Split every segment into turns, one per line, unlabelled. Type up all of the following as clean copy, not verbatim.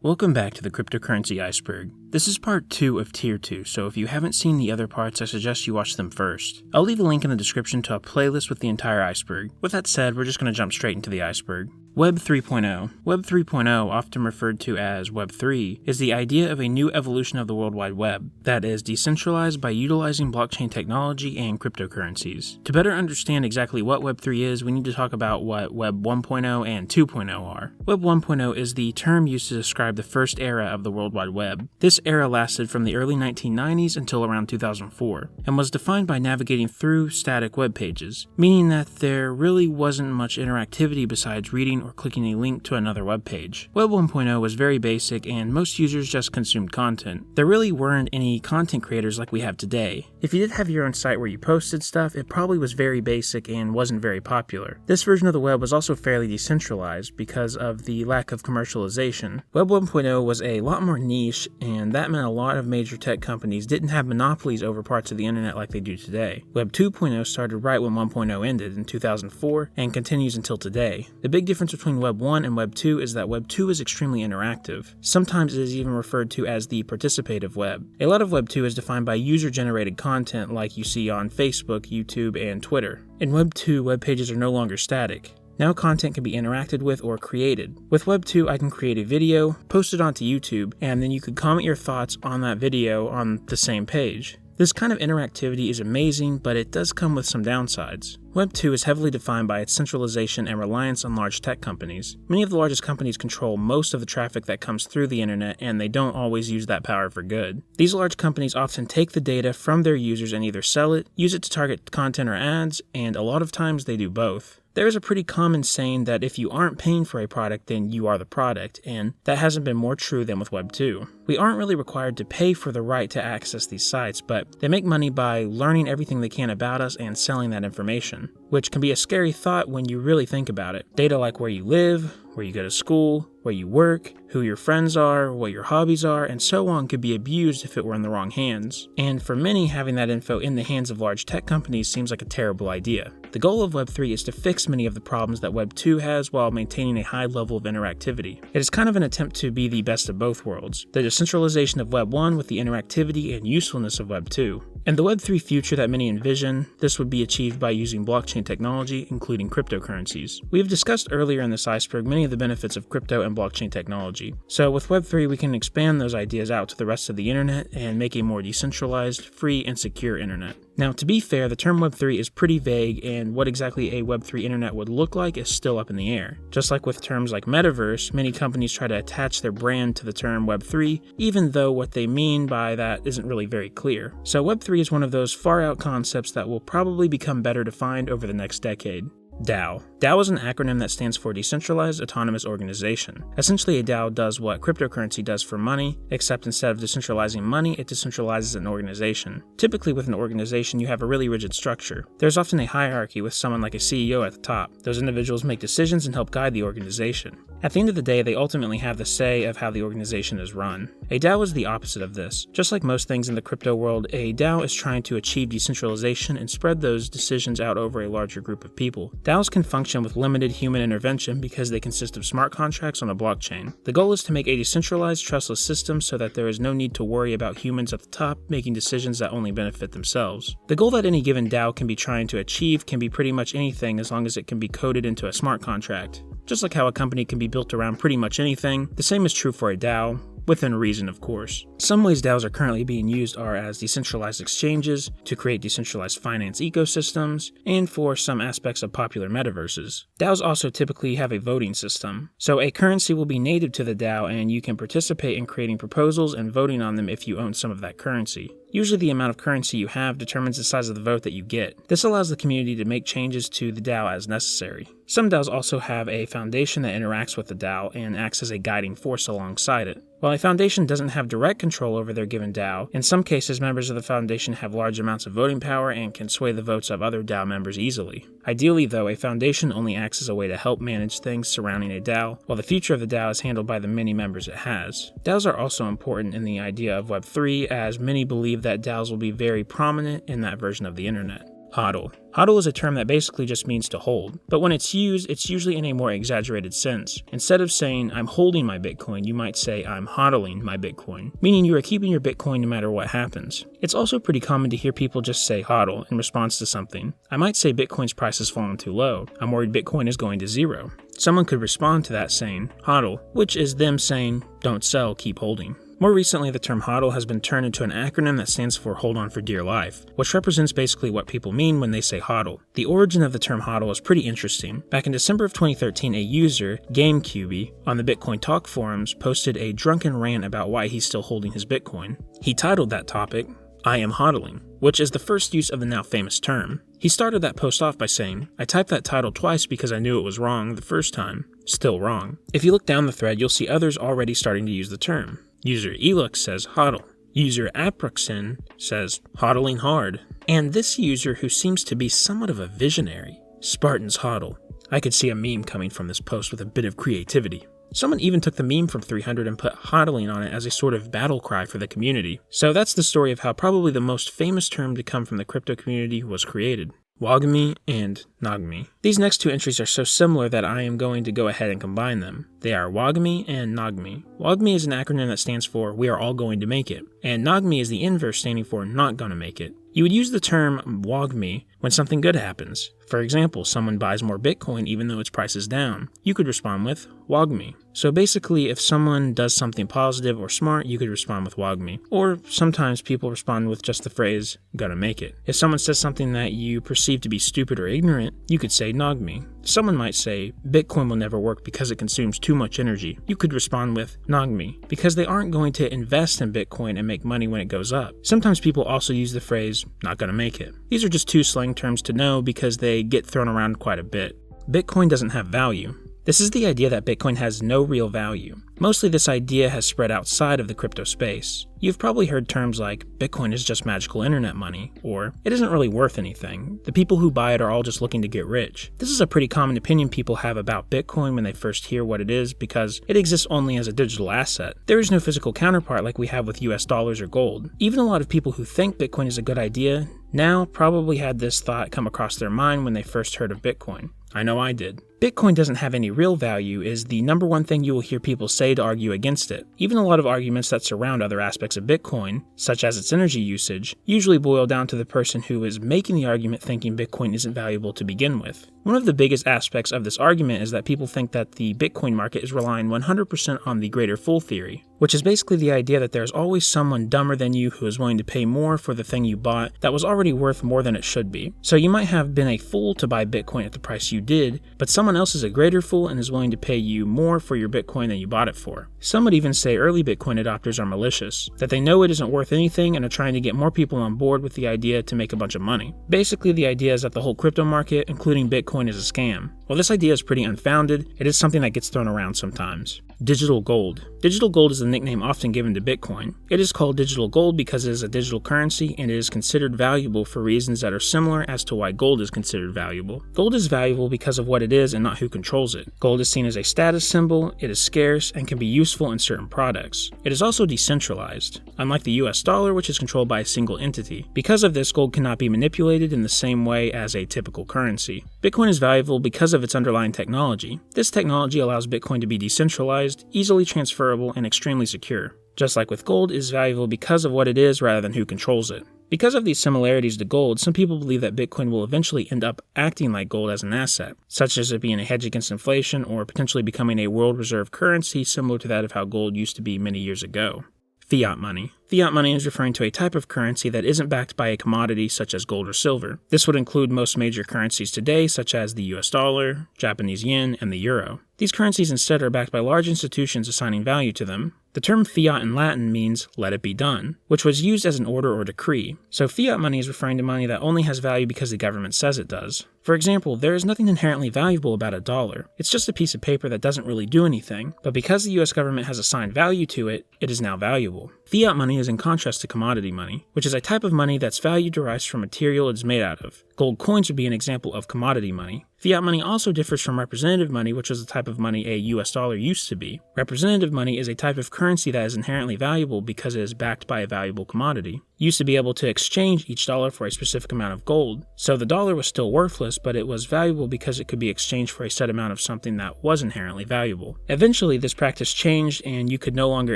Welcome back to the cryptocurrency iceberg. This is part 2 of tier 2, so if you haven't seen the other parts, I suggest you watch them first. I'll leave a link in the description to a playlist with the entire iceberg. With that said, we're just going to jump straight into the iceberg. Web 3.0. Web 3.0, often referred to as Web 3, is the idea of a new evolution of the World Wide Web that is decentralized by utilizing blockchain technology and cryptocurrencies. To better understand exactly what Web 3 is, we need to talk about what Web 1.0 and 2.0 are. Web 1.0 is the term used to describe the first era of the World Wide Web. This era lasted from the early 1990s until around 2004, and was defined by navigating through static web pages, meaning that there really wasn't much interactivity besides reading or clicking a link to another web page. Web 1.0 was very basic and most users just consumed content. There really weren't any content creators like we have today. If you did have your own site where you posted stuff, it probably was very basic and wasn't very popular. This version of the web was also fairly decentralized because of the lack of commercialization. Web 1.0 was a lot more niche, and that meant a lot of major tech companies didn't have monopolies over parts of the internet like they do today. Web 2.0 started right when 1.0 ended in 2004 and continues until today. The big difference between Web 1 and Web 2 is that Web 2 is extremely interactive. Sometimes it is even referred to as the participative web. A lot of Web 2 is defined by user-generated content like you see on Facebook, YouTube, and Twitter. In Web 2, web pages are no longer static. Now content can be interacted with or created. With Web 2, I can create a video, post it onto YouTube, and then you could comment your thoughts on that video on the same page. This kind of interactivity is amazing, but it does come with some downsides. Web 2 is heavily defined by its centralization and reliance on large tech companies. Many of the largest companies control most of the traffic that comes through the internet, and they don't always use that power for good. These large companies often take the data from their users and either sell it, use it to target content or ads, and a lot of times they do both. There is a pretty common saying that if you aren't paying for a product, then you are the product, and that hasn't been more true than with Web 2. We aren't really required to pay for the right to access these sites, but they make money by learning everything they can about us and selling that information, which can be a scary thought when you really think about it. Data like where you live, where you go to school, where you work, who your friends are, what your hobbies are, and so on could be abused if it were in the wrong hands. And for many, having that info in the hands of large tech companies seems like a terrible idea. The goal of Web 3 is to fix many of the problems that Web 2 has while maintaining a high level of interactivity. It is kind of an attempt to be the best of both worlds, the decentralization of Web 1 with the interactivity and usefulness of Web 2. In the Web 3 future that many envision, this would be achieved by using blockchain technology, including cryptocurrencies. We have discussed earlier in this iceberg many of the benefits of crypto and blockchain technology. So with Web 3, we can expand those ideas out to the rest of the internet and make a more decentralized, free, and secure internet. Now, to be fair, the term Web 3 is pretty vague, and what exactly a Web 3 internet would look like is still up in the air. Just like with terms like metaverse, many companies try to attach their brand to the term Web 3, even though what they mean by that isn't really very clear. So Web 3 is one of those far-out concepts that will probably become better defined over the next decade. DAO. DAO is an acronym that stands for Decentralized Autonomous Organization. Essentially, a DAO does what cryptocurrency does for money, except instead of decentralizing money, it decentralizes an organization. Typically with an organization, you have a really rigid structure. There's often a hierarchy with someone like a CEO at the top. Those individuals make decisions and help guide the organization. At the end of the day, they ultimately have the say of how the organization is run. A DAO is the opposite of this. Just like most things in the crypto world, a DAO is trying to achieve decentralization and spread those decisions out over a larger group of people. DAOs can function with limited human intervention because they consist of smart contracts on a blockchain. The goal is to make a decentralized, trustless system so that there is no need to worry about humans at the top making decisions that only benefit themselves. The goal that any given DAO can be trying to achieve can be pretty much anything as long as it can be coded into a smart contract. Just like how a company can be built around pretty much anything, the same is true for a DAO. Within reason, of course. Some ways DAOs are currently being used are as decentralized exchanges, to create decentralized finance ecosystems, and for some aspects of popular metaverses. DAOs also typically have a voting system, so a currency will be native to the DAO and you can participate in creating proposals and voting on them if you own some of that currency. Usually the amount of currency you have determines the size of the vote that you get. This allows the community to make changes to the DAO as necessary. Some DAOs also have a foundation that interacts with the DAO and acts as a guiding force alongside it. While a foundation doesn't have direct control over their given DAO, in some cases members of the foundation have large amounts of voting power and can sway the votes of other DAO members easily. Ideally though, a foundation only acts as a way to help manage things surrounding a DAO, while the future of the DAO is handled by the many members it has. DAOs are also important in the idea of Web 3, as many believe that DAOs will be very prominent in that version of the internet. HODL. HODL is a term that basically just means to hold, but when it's used, it's usually in a more exaggerated sense. Instead of saying, I'm holding my Bitcoin, you might say, I'm HODLing my Bitcoin, meaning you are keeping your Bitcoin no matter what happens. It's also pretty common to hear people just say HODL in response to something. I might say Bitcoin's price has fallen too low. I'm worried Bitcoin is going to zero. Someone could respond to that saying HODL, which is them saying, don't sell, keep holding. More recently, the term HODL has been turned into an acronym that stands for Hold On for Dear Life, which represents basically what people mean when they say HODL. The origin of the term HODL is pretty interesting. Back in December of 2013, a user, GameCube, on the Bitcoin Talk forums posted a drunken rant about why he's still holding his Bitcoin. He titled that topic, I am HODLing, which is the first use of the now famous term. He started that post off by saying, I typed that title twice because I knew it was wrong the first time. Still wrong. If you look down the thread, you'll see others already starting to use the term. User Elux says HODL. User Aproxin says HODLing hard. And this user, who seems to be somewhat of a visionary, Spartans HODL. I could see a meme coming from this post with a bit of creativity. Someone even took the meme from 300 and put HODLing on it as a sort of battle cry for the community. So that's the story of how probably the most famous term to come from the crypto community was created. WAGM and NGMI. These next two entries are so similar that I am going to go ahead and combine them. They are WAGM and NGMI. WAGM is an acronym that stands for We Are All Going to Make It, and NGMI is the inverse standing for Not Gonna Make It. You would use the term WAGM when something good happens. For example, someone buys more Bitcoin even though its price is down. You could respond with WAGM. So basically, if someone does something positive or smart, you could respond with WAGM. Or sometimes people respond with just the phrase, gonna make it. If someone says something that you perceive to be stupid or ignorant, you could say NGMI. Someone might say, Bitcoin will never work because it consumes too much energy. You could respond with NGMI, because they aren't going to invest in Bitcoin and make money when it goes up. Sometimes people also use the phrase, not gonna make it. These are just two slang terms to know because they get thrown around quite a bit. Bitcoin doesn't have value. This is the idea that Bitcoin has no real value. Mostly this idea has spread outside of the crypto space. You've probably heard terms like, Bitcoin is just magical internet money, or it isn't really worth anything. The people who buy it are all just looking to get rich. This is a pretty common opinion people have about Bitcoin when they first hear what it is because it exists only as a digital asset. There is no physical counterpart like we have with US dollars or gold. Even a lot of people who think Bitcoin is a good idea now probably had this thought come across their mind when they first heard of Bitcoin. I know I did. Bitcoin doesn't have any real value is the number one thing you will hear people say to argue against it. Even a lot of arguments that surround other aspects of Bitcoin, such as its energy usage, usually boil down to the person who is making the argument thinking Bitcoin isn't valuable to begin with. One of the biggest aspects of this argument is that people think that the Bitcoin market is relying 100% on the greater fool theory, which is basically the idea that there's always someone dumber than you who is willing to pay more for the thing you bought that was already worth more than it should be. So you might have been a fool to buy Bitcoin at the price you did, but someone else is a greater fool and is willing to pay you more for your Bitcoin than you bought it for. Some would even say early Bitcoin adopters are malicious, that they know it isn't worth anything and are trying to get more people on board with the idea to make a bunch of money. Basically, the idea is that the whole crypto market, including Bitcoin, is a scam. While this idea is pretty unfounded, it is something that gets thrown around sometimes. Digital gold. Digital gold is the nickname often given to Bitcoin. It is called digital gold because it is a digital currency and it is considered valuable for reasons that are similar as to why gold is considered valuable. Gold is valuable because of what it is and not who controls it. Gold is seen as a status symbol, it is scarce, and can be useful in certain products. It is also decentralized, unlike the US dollar, which is controlled by a single entity. Because of this, gold cannot be manipulated in the same way as a typical currency. Bitcoin is valuable because of its underlying technology. This technology allows Bitcoin to be decentralized, easily transferable, and extremely secure. Just like with gold, it is valuable because of what it is rather than who controls it. Because of these similarities to gold, some people believe that Bitcoin will eventually end up acting like gold as an asset, such as it being a hedge against inflation or potentially becoming a world reserve currency similar to that of how gold used to be many years ago. Fiat money. Fiat money is referring to a type of currency that isn't backed by a commodity such as gold or silver. This would include most major currencies today, such as the US dollar, Japanese yen, and the euro. These currencies instead are backed by large institutions assigning value to them. The term fiat in Latin means let it be done, which was used as an order or decree. So fiat money is referring to money that only has value because the government says it does. For example, there is nothing inherently valuable about a dollar. It's just a piece of paper that doesn't really do anything, but because the US government has assigned value to it, it is now valuable. Fiat money is in contrast to commodity money, which is a type of money that's value derives from material it is made out of. Gold coins would be an example of commodity money. Fiat money also differs from representative money, which is the type of money a US dollar used to be. Representative money is a type of currency that is inherently valuable because it is backed by a valuable commodity. You used to be able to exchange each dollar for a specific amount of gold, so the dollar was still worthless, but it was valuable because it could be exchanged for a set amount of something that was inherently valuable. Eventually, this practice changed, and you could no longer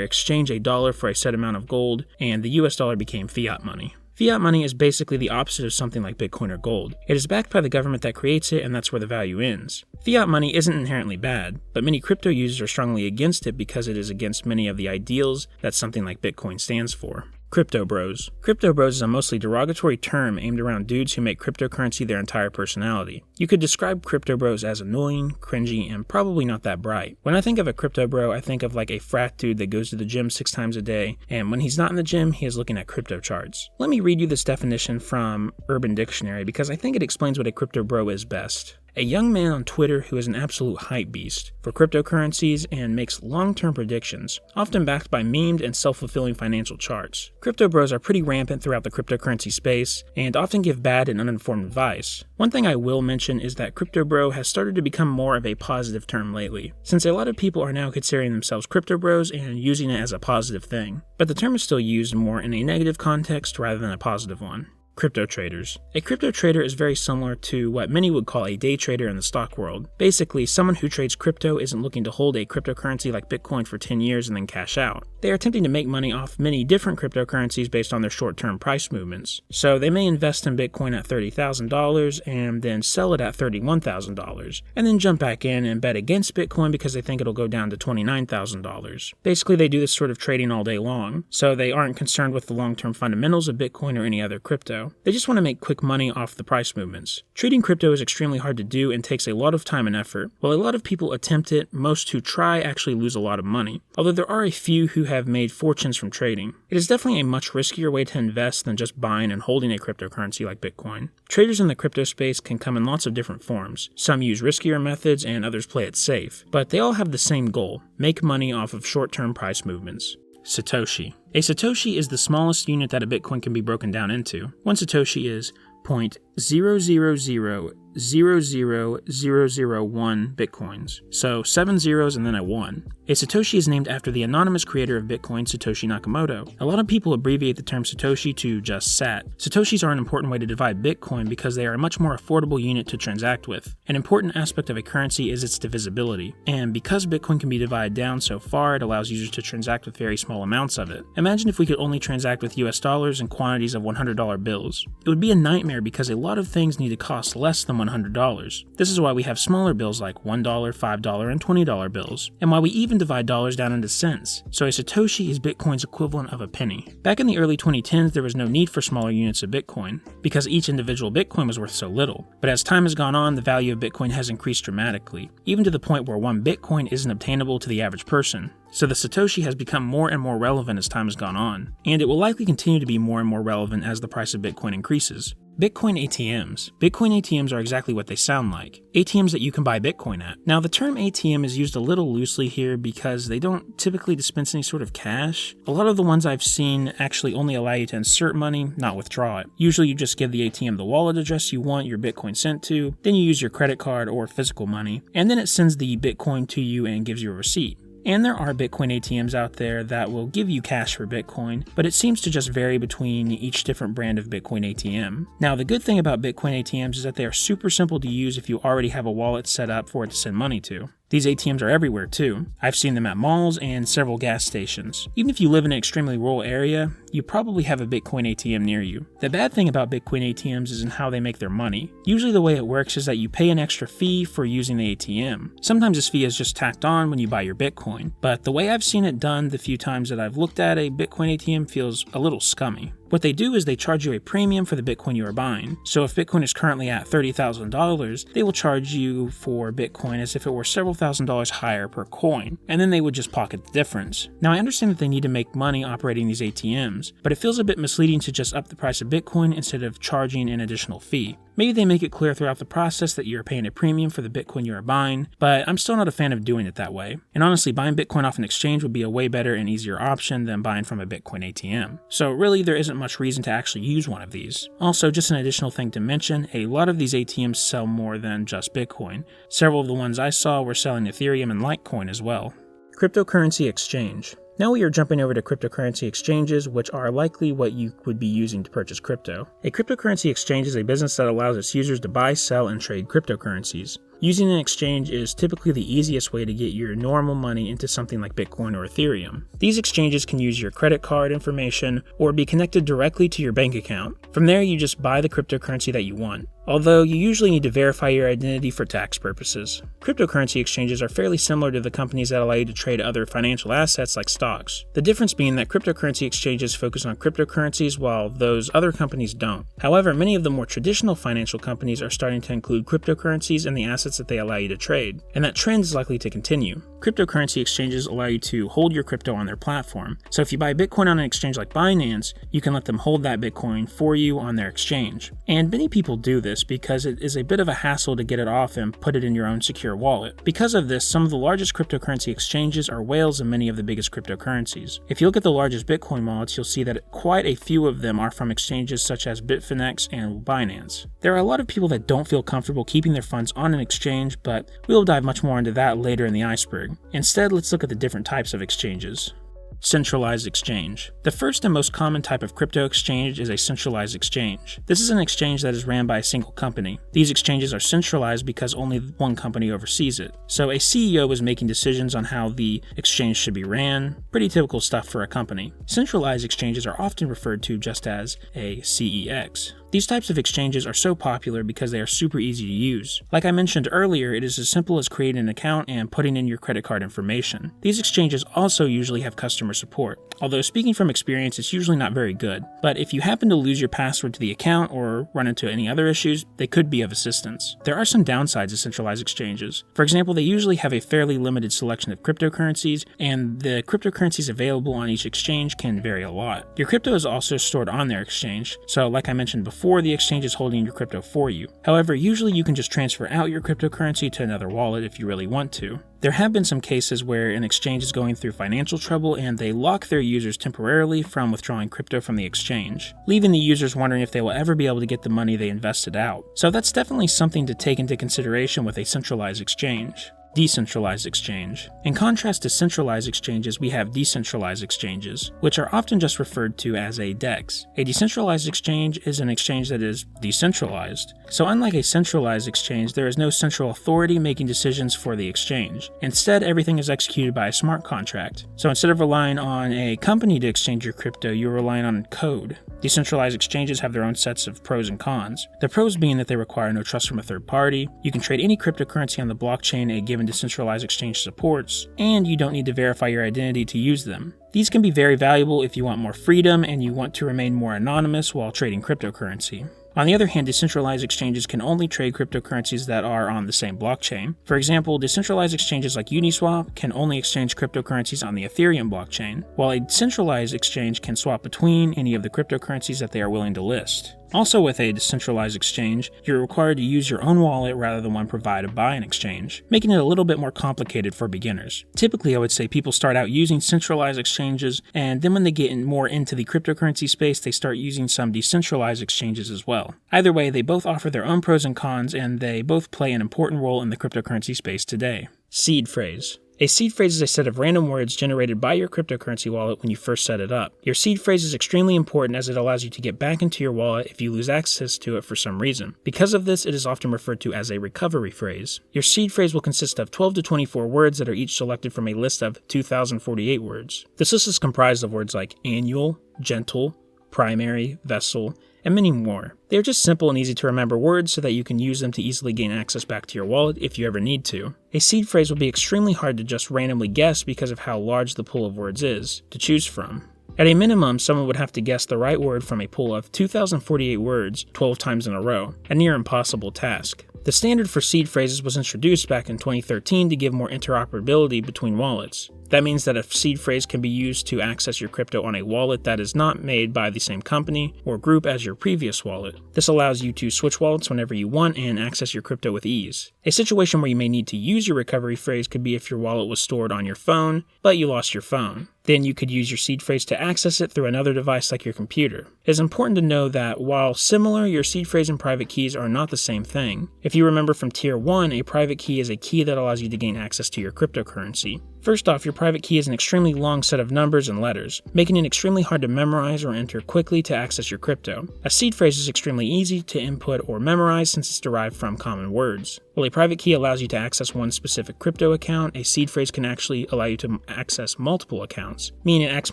exchange a dollar for a set amount of gold, and the US dollar became fiat money. Fiat money is basically the opposite of something like Bitcoin or gold. It is backed by the government that creates it, and that's where the value ends. Fiat money isn't inherently bad, but many crypto users are strongly against it because it is against many of the ideals that something like Bitcoin stands for. Crypto bros. Crypto bros is a mostly derogatory term aimed around dudes who make cryptocurrency their entire personality. You could describe crypto bros as annoying, cringy, and probably not that bright. When I think of a crypto bro, I think of like a frat dude that goes to the gym 6 times a day, and when he's not in the gym, he is looking at crypto charts. Let me read you this definition from Urban Dictionary because I think it explains what a crypto bro is best. A young man on Twitter who is an absolute hype beast for cryptocurrencies and makes long-term predictions, often backed by memed and self-fulfilling financial charts. Crypto bros are pretty rampant throughout the cryptocurrency space and often give bad and uninformed advice. One thing I will mention is that crypto bro has started to become more of a positive term lately, since a lot of people are now considering themselves crypto bros and using it as a positive thing. But the term is still used more in a negative context rather than a positive one. Crypto traders. A crypto trader is very similar to what many would call a day trader in the stock world. Basically, someone who trades crypto isn't looking to hold a cryptocurrency like Bitcoin for 10 years and then cash out. They are attempting to make money off many different cryptocurrencies based on their short-term price movements. So they may invest in Bitcoin at $30,000 and then sell it at $31,000, and then jump back in and bet against Bitcoin because they think it'll go down to $29,000. Basically, they do this sort of trading all day long, so they aren't concerned with the long-term fundamentals of Bitcoin or any other crypto. They just want to make quick money off the price movements. Trading crypto is extremely hard to do and takes a lot of time and effort. While a lot of people attempt it, most who try actually lose a lot of money, although there are a few who have made fortunes from trading. It is definitely a much riskier way to invest than just buying and holding a cryptocurrency like Bitcoin. Traders in the crypto space can come in lots of different forms. Some use riskier methods and others play it safe, but they all have the same goal: make money off of short-term price movements. Satoshi. A Satoshi is the smallest unit that a Bitcoin can be broken down into. One Satoshi is 0.0000001 Bitcoins, so 7 zeros and then a 1. A Satoshi is named after the anonymous creator of Bitcoin, Satoshi Nakamoto. A lot of people abbreviate the term Satoshi to just Sat. Satoshis are an important way to divide Bitcoin because they are a much more affordable unit to transact with. An important aspect of a currency is its divisibility, and because Bitcoin can be divided down so far, it allows users to transact with very small amounts of it. Imagine if we could only transact with US dollars and quantities of $100 bills. It would be a nightmare because a lot of things need to cost less than $100. This is why we have smaller bills like $1, $5, and $20 bills, and why we even divide dollars down into cents. So a Satoshi is Bitcoin's equivalent of a penny. Back in the early 2010s, there was no need for smaller units of Bitcoin, because each individual Bitcoin was worth so little. But as time has gone on, the value of Bitcoin has increased dramatically, even to the point where 1 Bitcoin isn't obtainable to the average person. So the Satoshi has become more and more relevant as time has gone on, and it will likely continue to be more and more relevant as the price of Bitcoin increases. Bitcoin ATMs. Bitcoin ATMs are exactly what they sound like. ATMs that you can buy Bitcoin at. Now, the term ATM is used a little loosely here because they don't typically dispense any sort of cash. A lot of the ones I've seen actually only allow you to insert money, not withdraw it. Usually you just give the ATM the wallet address you want your Bitcoin sent to, then you use your credit card or physical money, and then it sends the Bitcoin to you and gives you a receipt. And there are Bitcoin ATMs out there that will give you cash for Bitcoin, but it seems to just vary between each different brand of Bitcoin ATM. Now, the good thing about Bitcoin ATMs is that they are super simple to use if you already have a wallet set up for it to send money to. These ATMs are everywhere too. I've seen them at malls and several gas stations. Even if you live in an extremely rural area, you probably have a Bitcoin ATM near you. The bad thing about Bitcoin ATMs is in how they make their money. Usually the way it works is that you pay an extra fee for using the ATM. Sometimes this fee is just tacked on when you buy your Bitcoin, but the way I've seen it done the few times that I've looked at a Bitcoin ATM feels a little scummy. What they do is they charge you a premium for the Bitcoin you are buying. So if Bitcoin is currently at $30,000, they will charge you for Bitcoin as if it were several $1,000 higher per coin, and then they would just pocket the difference. Now, I understand that they need to make money operating these ATMs, but it feels a bit misleading to just up the price of Bitcoin instead of charging an additional fee. Maybe they make it clear throughout the process that you're paying a premium for the Bitcoin you are buying, but I'm still not a fan of doing it that way. And honestly, buying Bitcoin off an exchange would be a way better and easier option than buying from a Bitcoin ATM. So really, there isn't much reason to actually use one of these. Also, just an additional thing to mention, a lot of these ATMs sell more than just Bitcoin. Several of the ones I saw were selling Ethereum and Litecoin as well. Cryptocurrency exchange. Now we are jumping over to cryptocurrency exchanges, which are likely what you would be using to purchase crypto. A cryptocurrency exchange is a business that allows its users to buy, sell, and trade cryptocurrencies. Using an exchange is typically the easiest way to get your normal money into something like Bitcoin or Ethereum. These exchanges can use your credit card information or be connected directly to your bank account. From there, you just buy the cryptocurrency that you want, although you usually need to verify your identity for tax purposes. Cryptocurrency exchanges are fairly similar to the companies that allow you to trade other financial assets like stocks. The difference being that cryptocurrency exchanges focus on cryptocurrencies while those other companies don't. However, many of the more traditional financial companies are starting to include cryptocurrencies in the assets that they allow you to trade, and that trend is likely to continue. Cryptocurrency exchanges allow you to hold your crypto on their platform. So if you buy Bitcoin on an exchange like Binance, you can let them hold that Bitcoin for you on their exchange. And many people do this because it is a bit of a hassle to get it off and put it in your own secure wallet. Because of this, some of the largest cryptocurrency exchanges are whales in many of the biggest cryptocurrencies. If you look at the largest Bitcoin wallets, you'll see that quite a few of them are from exchanges such as Bitfinex and Binance. There are a lot of people that don't feel comfortable keeping their funds on an exchange, but we'll dive much more into that later in the iceberg. Instead, let's look at the different types of exchanges. Centralized exchange. The first and most common type of crypto exchange is a centralized exchange. This is an exchange that is ran by a single company. These exchanges are centralized because only one company oversees it. So a CEO is making decisions on how the exchange should be ran. Pretty typical stuff for a company. Centralized exchanges are often referred to just as a CEX. These types of exchanges are so popular because they are super easy to use. Like I mentioned earlier, it is as simple as creating an account and putting in your credit card information. These exchanges also usually have customer support. Although speaking from experience, it's usually not very good. But if you happen to lose your password to the account or run into any other issues, they could be of assistance. There are some downsides of centralized exchanges. For example, they usually have a fairly limited selection of cryptocurrencies, and the cryptocurrencies available on each exchange can vary a lot. Your crypto is also stored on their exchange, so like I mentioned before, the exchange is holding your crypto for you. However, usually you can just transfer out your cryptocurrency to another wallet if you really want to. There have been some cases where an exchange is going through financial trouble and they lock their users temporarily from withdrawing crypto from the exchange, leaving the users wondering if they will ever be able to get the money they invested out. So that's definitely something to take into consideration with a centralized exchange. Decentralized exchange. In contrast to centralized exchanges, we have decentralized exchanges, which are often just referred to as a DEX. A decentralized exchange is an exchange that is decentralized. So unlike a centralized exchange, there is no central authority making decisions for the exchange. Instead, everything is executed by a smart contract. So instead of relying on a company to exchange your crypto, you're relying on code. Decentralized exchanges have their own sets of pros and cons. The pros being that they require no trust from a third party, you can trade any cryptocurrency on the blockchain a given decentralized exchange supports, and you don't need to verify your identity to use them. These can be very valuable if you want more freedom and you want to remain more anonymous while trading cryptocurrency. On the other hand, decentralized exchanges can only trade cryptocurrencies that are on the same blockchain. For example, decentralized exchanges like Uniswap can only exchange cryptocurrencies on the Ethereum blockchain, while a centralized exchange can swap between any of the cryptocurrencies that they are willing to list. Also, with a decentralized exchange, you're required to use your own wallet rather than one provided by an exchange, making it a little bit more complicated for beginners. Typically, I would say people start out using centralized exchanges, and then when they get more into the cryptocurrency space, they start using some decentralized exchanges as well. Either way, they both offer their own pros and cons, and they both play an important role in the cryptocurrency space today. Seed phrase. A seed phrase is a set of random words generated by your cryptocurrency wallet when you first set it up. Your seed phrase is extremely important as it allows you to get back into your wallet if you lose access to it for some reason. Because of this, it is often referred to as a recovery phrase. Your seed phrase will consist of 12 to 24 words that are each selected from a list of 2,048 words. This list is comprised of words like annual, gentle, primary, vessel, and many more. They are just simple and easy to remember words so that you can use them to easily gain access back to your wallet if you ever need to. A seed phrase will be extremely hard to just randomly guess because of how large the pool of words is to choose from. At a minimum, someone would have to guess the right word from a pool of 2,048 words 12 times in a row, a near impossible task. The standard for seed phrases was introduced back in 2013 to give more interoperability between wallets. That means that a seed phrase can be used to access your crypto on a wallet that is not made by the same company or group as your previous wallet. This allows you to switch wallets whenever you want and access your crypto with ease. A situation where you may need to use your recovery phrase could be if your wallet was stored on your phone, but you lost your phone. Then you could use your seed phrase to access it through another device like your computer. It is important to know that while similar, your seed phrase and private keys are not the same thing. If you remember from Tier 1, a private key is a key that allows you to gain access to your cryptocurrency. First off, your private key is an extremely long set of numbers and letters, making it extremely hard to memorize or enter quickly to access your crypto. A seed phrase is extremely easy to input or memorize since it's derived from common words. While a private key allows you to access one specific crypto account, a seed phrase can actually allow you to access multiple accounts, meaning it acts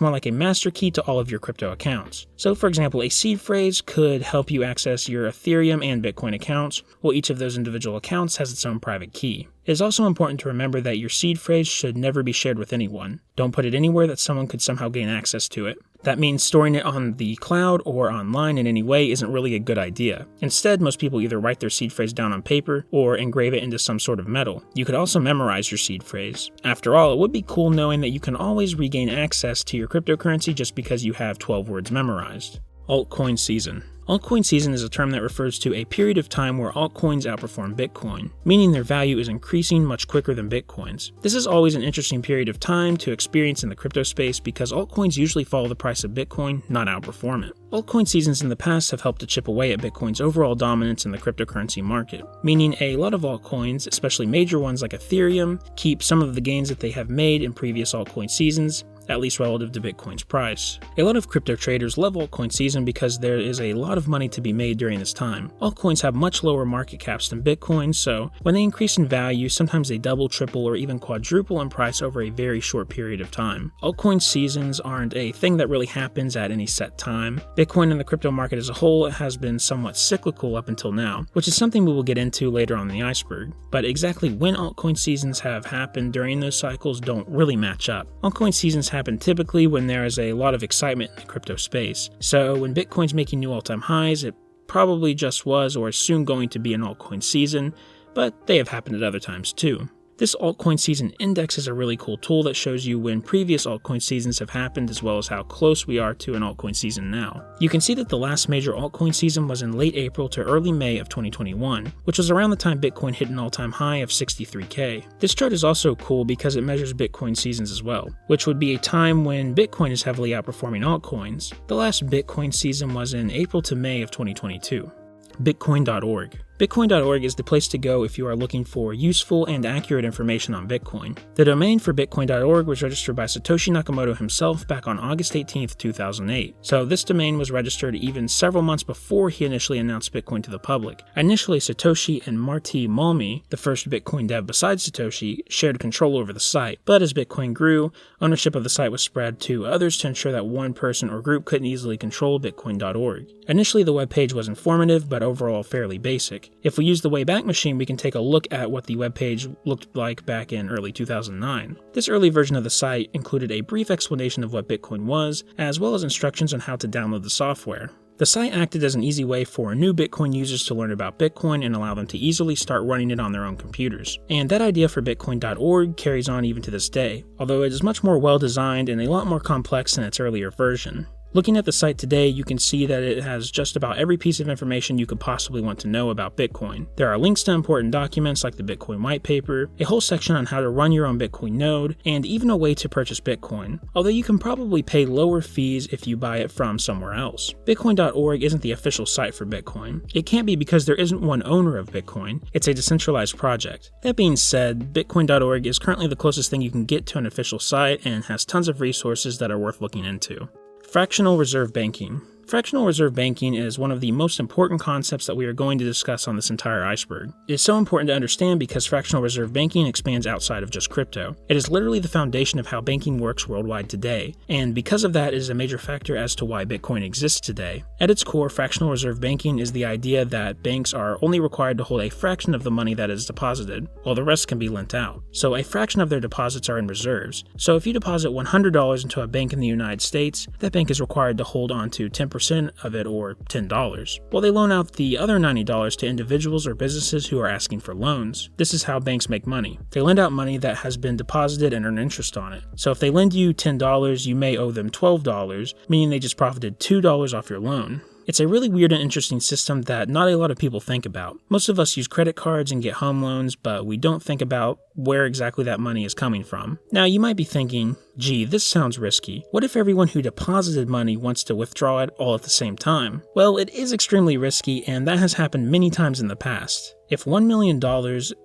more like a master key to all of your crypto accounts. So for example, a seed phrase could help you access your Ethereum and Bitcoin accounts, while each of those individual accounts has its own private key. It is also important to remember that your seed phrase should never be shared with anyone. Don't put it anywhere that someone could somehow gain access to it. That means storing it on the cloud or online in any way isn't really a good idea. Instead, most people either write their seed phrase down on paper or engrave it into some sort of metal. You could also memorize your seed phrase. After all, it would be cool knowing that you can always regain access to your cryptocurrency just because you have 12 words memorized. Altcoin season. Altcoin season is a term that refers to a period of time where altcoins outperform Bitcoin, meaning their value is increasing much quicker than Bitcoin's. This is always an interesting period of time to experience in the crypto space because altcoins usually follow the price of Bitcoin, not outperform it. Altcoin seasons in the past have helped to chip away at Bitcoin's overall dominance in the cryptocurrency market, meaning a lot of altcoins, especially major ones like Ethereum, keep some of the gains that they have made in previous altcoin seasons, at least relative to Bitcoin's price. A lot of crypto traders love altcoin season because there is a lot of money to be made during this time. Altcoins have much lower market caps than Bitcoin, so when they increase in value, sometimes they double, triple, or even quadruple in price over a very short period of time. Altcoin seasons aren't a thing that really happens at any set time. Bitcoin and the crypto market as a whole has been somewhat cyclical up until now, which is something we will get into later on in the iceberg. But exactly when altcoin seasons have happened during those cycles don't really match up. Altcoin seasons happen typically when there is a lot of excitement in the crypto space. So when Bitcoin's making new all-time highs, it probably just was or is soon going to be an altcoin season, but they have happened at other times too. This altcoin season index is a really cool tool that shows you when previous altcoin seasons have happened as well as how close we are to an altcoin season now. You can see that the last major altcoin season was in late April to early May of 2021, which was around the time Bitcoin hit an all-time high of 63K. This chart is also cool because it measures Bitcoin seasons as well, which would be a time when Bitcoin is heavily outperforming altcoins. The last Bitcoin season was in April to May of 2022. Bitcoin.org. Bitcoin.org is the place to go if you are looking for useful and accurate information on Bitcoin. The domain for Bitcoin.org was registered by Satoshi Nakamoto himself back on August 18, 2008, so this domain was registered even several months before he initially announced Bitcoin to the public. Initially, Satoshi and Marty Malmi, the first Bitcoin dev besides Satoshi, shared control over the site, but as Bitcoin grew, ownership of the site was spread to others to ensure that one person or group couldn't easily control Bitcoin.org. Initially, the webpage was informative, but overall fairly basic. If we use the Wayback Machine, we can take a look at what the webpage looked like back in early 2009. This early version of the site included a brief explanation of what Bitcoin was, as well as instructions on how to download the software. The site acted as an easy way for new Bitcoin users to learn about Bitcoin and allow them to easily start running it on their own computers. And that idea for Bitcoin.org carries on even to this day, although it is much more well-designed and a lot more complex than its earlier version. Looking at the site today, you can see that it has just about every piece of information you could possibly want to know about Bitcoin. There are links to important documents like the Bitcoin white paper, a whole section on how to run your own Bitcoin node, and even a way to purchase Bitcoin, although you can probably pay lower fees if you buy it from somewhere else. Bitcoin.org isn't the official site for Bitcoin. It can't be because there isn't one owner of Bitcoin. It's a decentralized project. That being said, Bitcoin.org is currently the closest thing you can get to an official site and has tons of resources that are worth looking into. Fractional reserve banking. Fractional reserve banking is one of the most important concepts that we are going to discuss on this entire iceberg. It is so important to understand because fractional reserve banking expands outside of just crypto. It is literally the foundation of how banking works worldwide today, and because of that, it is a major factor as to why Bitcoin exists today. At its core, fractional reserve banking is the idea that banks are only required to hold a fraction of the money that is deposited, while the rest can be lent out. So a fraction of their deposits are in reserves. So if you deposit $100 into a bank in the United States, that bank is required to hold on to 10% of it, or $10, while they loan out the other $90 to individuals or businesses who are asking for loans. This is how banks make money. They lend out money that has been deposited and earn interest on it. So if they lend you $10, you may owe them $12, meaning they just profited $2 off your loan. It's a really weird and interesting system that not a lot of people think about. Most of us use credit cards and get home loans, but we don't think about where exactly that money is coming from. Now, you might be thinking, gee, this sounds risky. What if everyone who deposited money wants to withdraw it all at the same time? Well, it is extremely risky, and that has happened many times in the past. If $1 million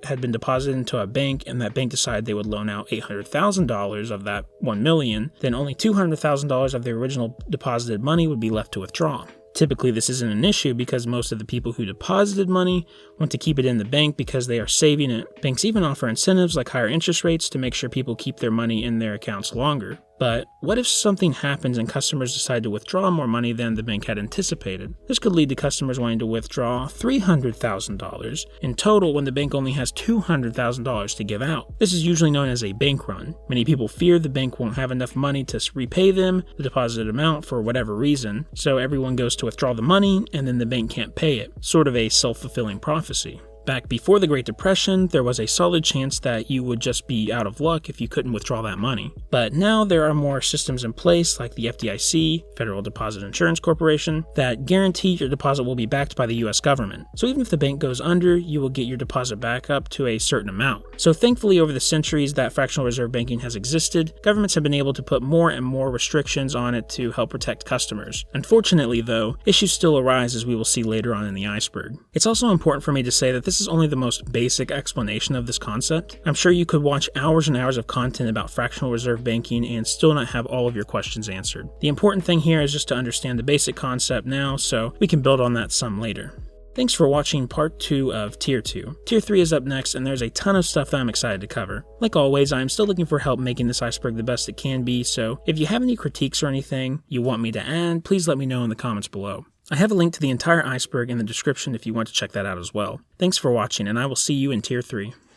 had been deposited into a bank and that bank decided they would loan out $800,000 of that $1 million, then only $200,000 of the original deposited money would be left to withdraw. Typically, this isn't an issue because most of the people who deposited money want to keep it in the bank because they are saving it. Banks even offer incentives like higher interest rates to make sure people keep their money in their accounts longer. But what if something happens and customers decide to withdraw more money than the bank had anticipated? This could lead to customers wanting to withdraw $300,000 in total when the bank only has $200,000 to give out. This is usually known as a bank run. Many people fear the bank won't have enough money to repay them the deposited amount for whatever reason, so everyone goes to withdraw the money and then the bank can't pay it. Sort of a self-fulfilling prophecy. Back before the Great Depression, there was a solid chance that you would just be out of luck if you couldn't withdraw that money. But now there are more systems in place like the FDIC, Federal Deposit Insurance Corporation, that guarantee your deposit will be backed by the US government. So even if the bank goes under, you will get your deposit back up to a certain amount. So thankfully, over the centuries that fractional reserve banking has existed, governments have been able to put more and more restrictions on it to help protect customers. Unfortunately though, issues still arise as we will see later on in the iceberg. It's also important for me to say that this is only the most basic explanation of this concept. I'm sure you could watch hours and hours of content about fractional reserve banking and still not have all of your questions answered. The important thing here is just to understand the basic concept now, so we can build on that some later. Thanks for watching part 2 of Tier 2. Tier 3 is up next, and there's a ton of stuff that I'm excited to cover. Like always, I am still looking for help making this iceberg the best it can be, so if you have any critiques or anything you want me to add, please let me know in the comments below. I have a link to the entire iceberg in the description if you want to check that out as well. Thanks for watching, and I will see you in Tier 3.